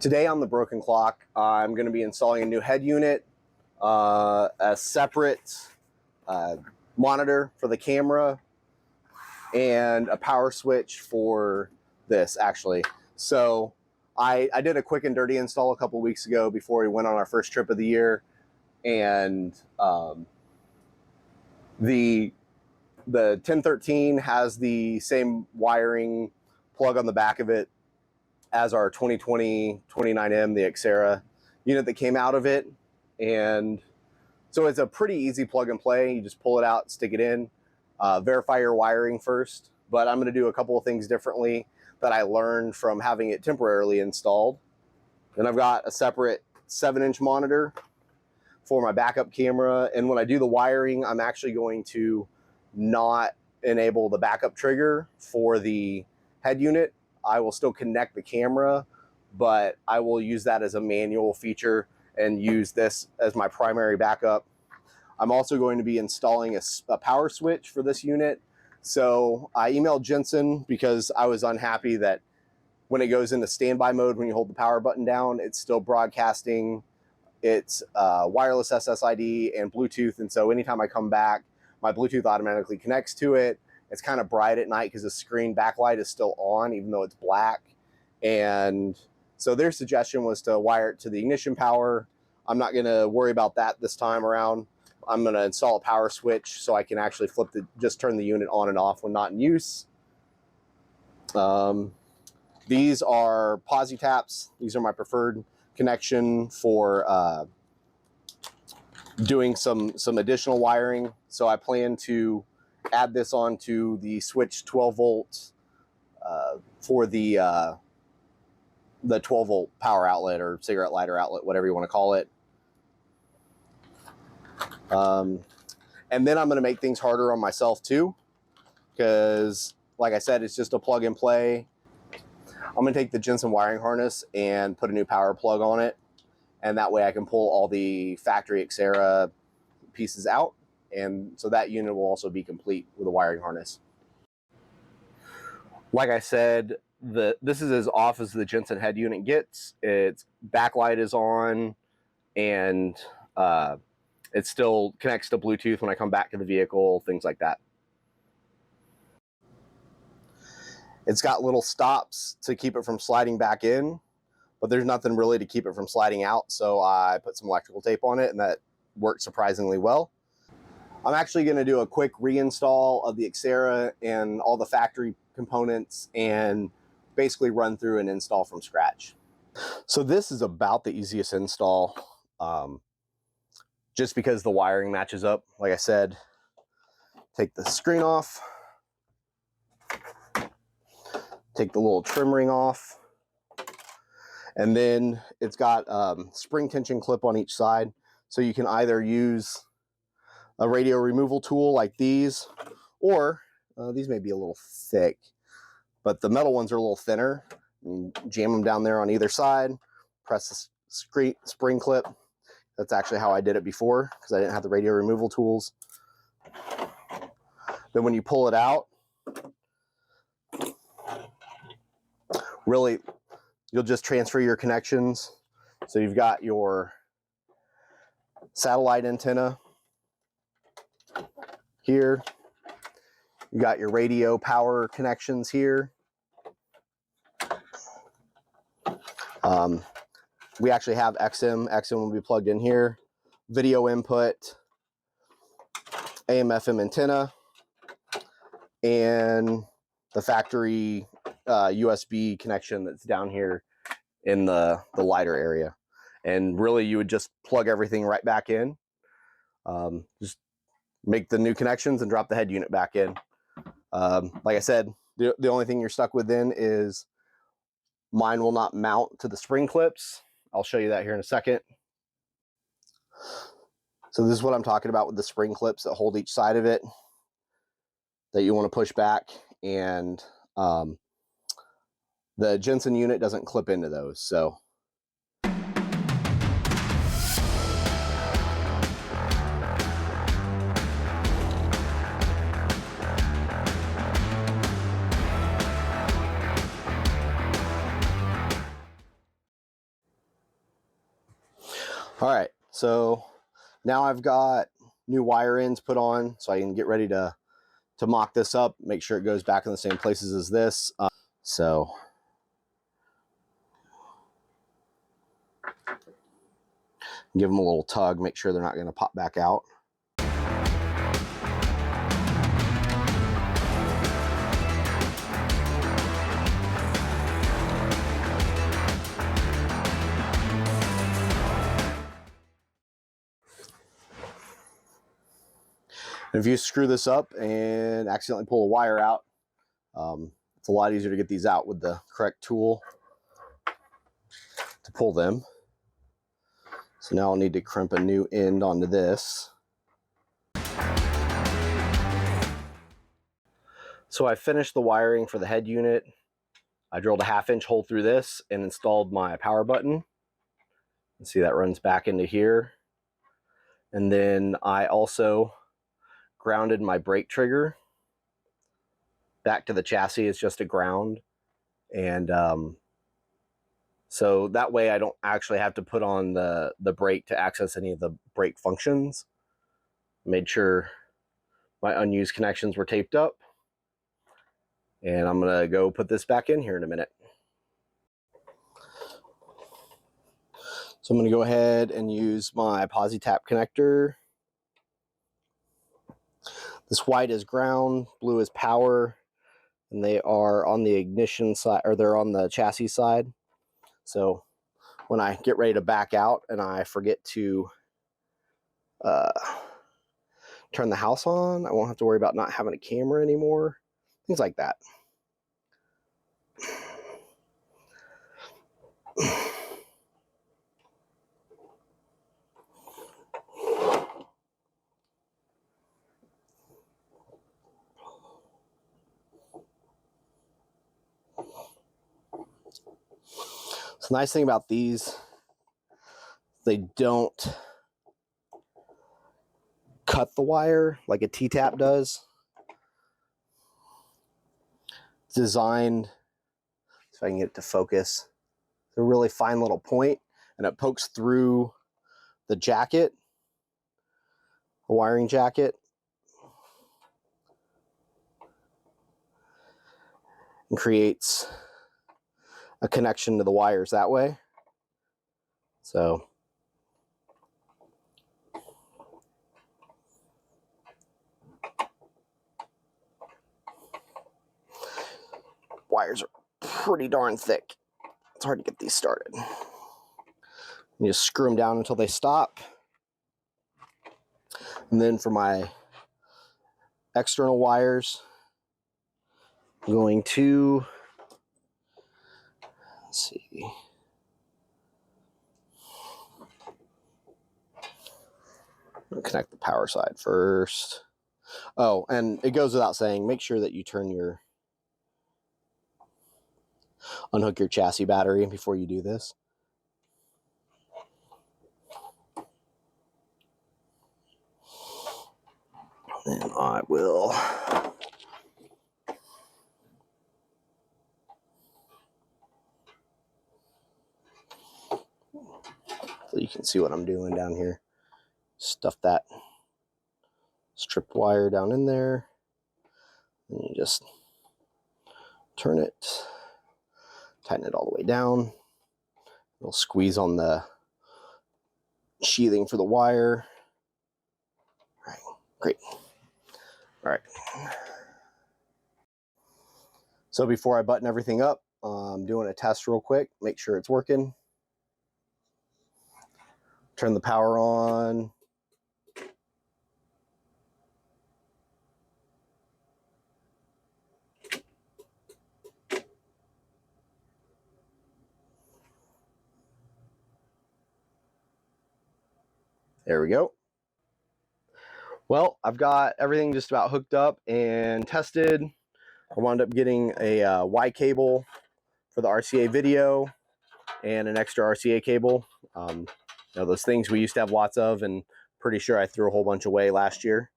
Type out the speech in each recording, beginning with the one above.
Today on the Broken Clock, I'm going to be installing a new head unit, a separate monitor for the camera, and a power switch for this, actually. So I did a quick and dirty install a couple weeks ago before we went on our first trip of the year, and the 1013 has the same wiring plug on the back of it as our 2020 29M, the Xera unit that came out of it. And so it's a pretty easy plug and play. You just pull it out, stick it in, verify your wiring first. But I'm going to do a couple of things differently that I learned from having it temporarily installed. Then I've got a separate 7-inch monitor for my backup camera. And when I do the wiring, I'm actually going to not enable the backup trigger for the head unit. I will still connect the camera, but I will use that as a manual feature and use this as my primary backup. I'm also going to be installing a power switch for this unit. So I emailed Jensen because I was unhappy that when it goes into standby mode, when you hold the power button down, it's still broadcasting its wireless SSID and Bluetooth. And so anytime I come back, my Bluetooth automatically connects to it. It's kind of bright at night because the screen backlight is still on, even though it's black. And so their suggestion was to wire it to the ignition power. I'm not going to worry about that this time around. I'm going to install a power switch so I can actually just turn the unit on and off when not in use. These are posi taps. These are my preferred connection for doing some additional wiring. So I plan to add this onto the switch 12 volts for the 12 volt power outlet or cigarette lighter outlet, whatever you want to call it. And then I'm going to make things harder on myself too, because like I said, it's just a plug and play. I'm going to take the Jensen wiring harness and put a new power plug on it. And that way I can pull all the factory Xera pieces out. And so that unit will also be complete with a wiring harness. Like I said, this is as off as the Jensen head unit gets. Its backlight is on, and it still connects to Bluetooth when I come back to the vehicle, things like that. It's got little stops to keep it from sliding back in, but there's nothing really to keep it from sliding out. So I put some electrical tape on it, and that worked surprisingly well. I'm actually going to do a quick reinstall of the Xera and all the factory components and basically run through and install from scratch. So this is about the easiest install, just because the wiring matches up. Like I said, take the screen off, take the little trim ring off, and then it's got spring tension clip on each side. So you can either use a radio removal tool like these, or these may be a little thick, but the metal ones are a little thinner. You jam them down there on either side, press the spring clip. That's actually how I did it before, because I didn't have the radio removal tools. Then when you pull it out, really, you'll just transfer your connections. So you've got your satellite antenna here. You got your radio power connections here. We actually have XM. XM will be plugged in here. Video input, AM FM antenna, and the factory USB connection that's down here in the lighter area. And really, you would just plug everything right back in. Just make the new connections and drop the head unit back in. Like I said, the only thing you're stuck with then is mine will not mount to the spring clips. I'll show you that here in a second. So this is what I'm talking about with the spring clips that hold each side of it that you want to push back, and the Jensen unit doesn't clip into those. So All right, so now I've got new wire ends put on, so I can get ready to mock this up, make sure it goes back in the same places as this. So give them a little tug, make sure they're not going to pop back out. And if you screw this up and accidentally pull a wire out, it's a lot easier to get these out with the correct tool to pull them. So now I'll need to crimp a new end onto this. So I finished the wiring for the head unit. I drilled a 1/2 inch hole through this and installed my power button. You see that runs back into here. And then I also grounded my brake trigger back to the chassis. It's just a ground. And so that way I don't actually have to put on the brake to access any of the brake functions. Made sure my unused connections were taped up. And I'm gonna go put this back in here in a minute. So I'm gonna go ahead and use my Posi Tap connector. This white is ground, blue is power, and they are on the ignition side, or they're on the chassis side. So when I get ready to back out and I forget to turn the house on, I won't have to worry about not having a camera anymore, things like that. So the nice thing about these, they don't cut the wire like a T-tap does. It's designed, if I can get it to focus, it's a really fine little point, and it pokes through the jacket, a wiring jacket, and creates a connection to the wires that way. So wires are pretty darn thick. It's hard to get these started. You just screw them down until they stop. And then for my external wires, I'm going to, let's see, I'm gonna connect the power side first. Oh, and it goes without saying, make sure that you unhook your chassis battery before you do this. And I will so you can see what I'm doing down here. Stuff that stripped wire down in there, and you just turn it, tighten it all the way down. It'll squeeze on the sheathing for the wire. All right, great. All right. So before I button everything up, I'm doing a test real quick, make sure it's working. Turn the power on. There we go. Well, I've got everything just about hooked up and tested. I wound up getting a Y cable for the RCA video and an extra RCA cable. You know, those things we used to have lots of, and pretty sure I threw a whole bunch away last year.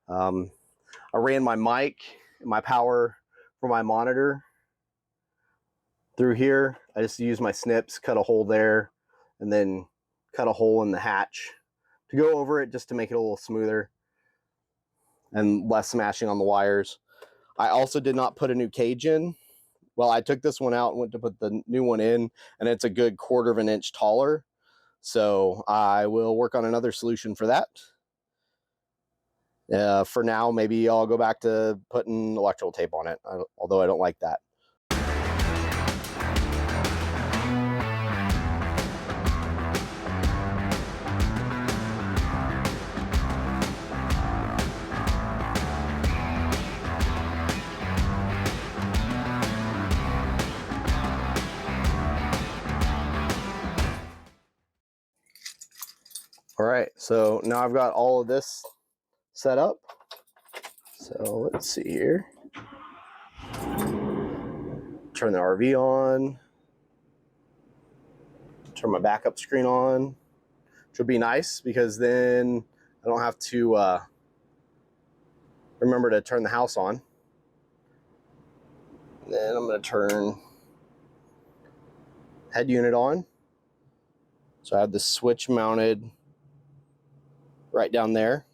I ran my mic, my power for my monitor through here. I just used my snips, cut a hole there, and then cut a hole in the hatch to go over it just to make it a little smoother and less smashing on the wires. I also did not put a new cage in. Well, I took this one out and went to put the new one in, and it's a good 1/4 of an inch taller. So I will work on another solution for that. For now, maybe I'll go back to putting electrical tape on it, although I don't like that. All right, so now I've got all of this set up. So let's see here. Turn the RV on. Turn my backup screen on, which would be nice because then I don't have to remember to turn the house on. Then I'm going to turn head unit on. So I have the switch mounted right down there.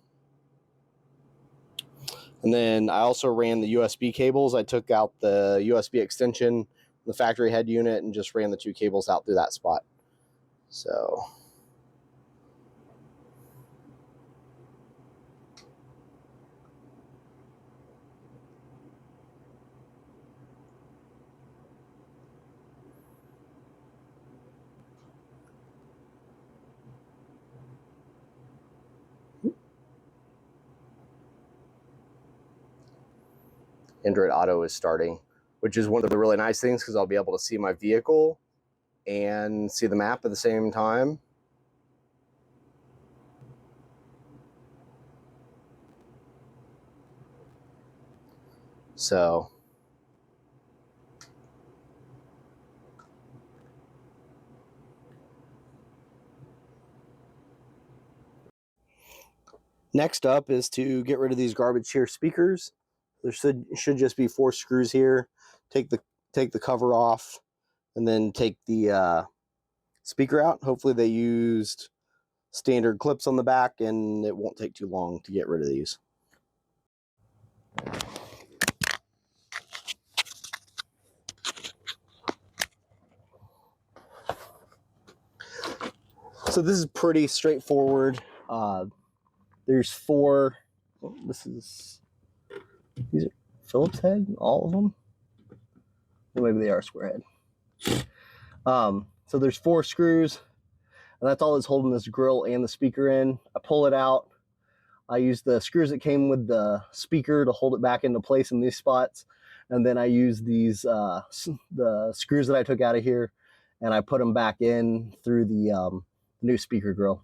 And then I also ran the USB cables. I took out the USB extension, the factory head unit, and just ran the 2 cables out through that spot. So Android Auto is starting, which is one of the really nice things because I'll be able to see my vehicle and see the map at the same time. So next up is to get rid of these garbage here speakers. There should just be 4 screws here. Take the cover off, and then take the speaker out. Hopefully they used standard clips on the back, and it won't take too long to get rid of these. So this is pretty straightforward. There's 4. Oh, these are Phillips head, all of them. Or maybe they are square head. So there's 4 screws, and that's all that's holding this grill and the speaker in. I pull it out. I use the screws that came with the speaker to hold it back into place in these spots, and then I use these the screws that I took out of here, and I put them back in through the new speaker grill.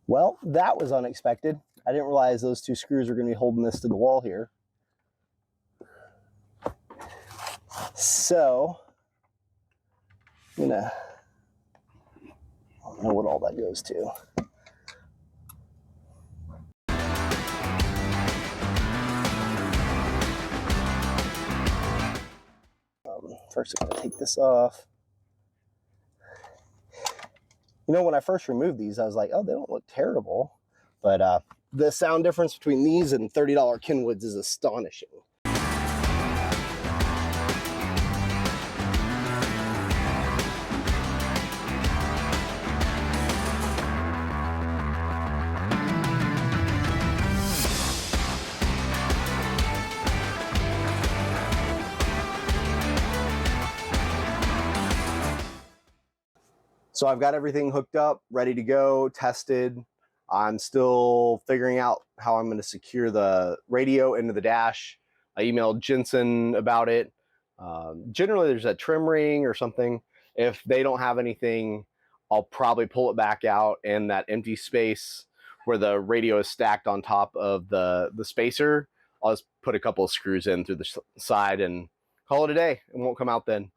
Well, that was unexpected. I didn't realize those 2 screws were going to be holding this to the wall here. So I'm gonna, I don't know what all that goes to. First I'm gonna take this off. You know, when I first removed these, I was like, oh, they don't look terrible. But the sound difference between these and $30 Kenwoods is astonishing. So I've got everything hooked up, ready to go, tested. I'm still figuring out how I'm going to secure the radio into the dash. I emailed Jensen about it. Generally, there's a trim ring or something. If they don't have anything, I'll probably pull it back out in that empty space where the radio is stacked on top of the spacer. I'll just put a couple of screws in through the side and call it a day. It won't come out then.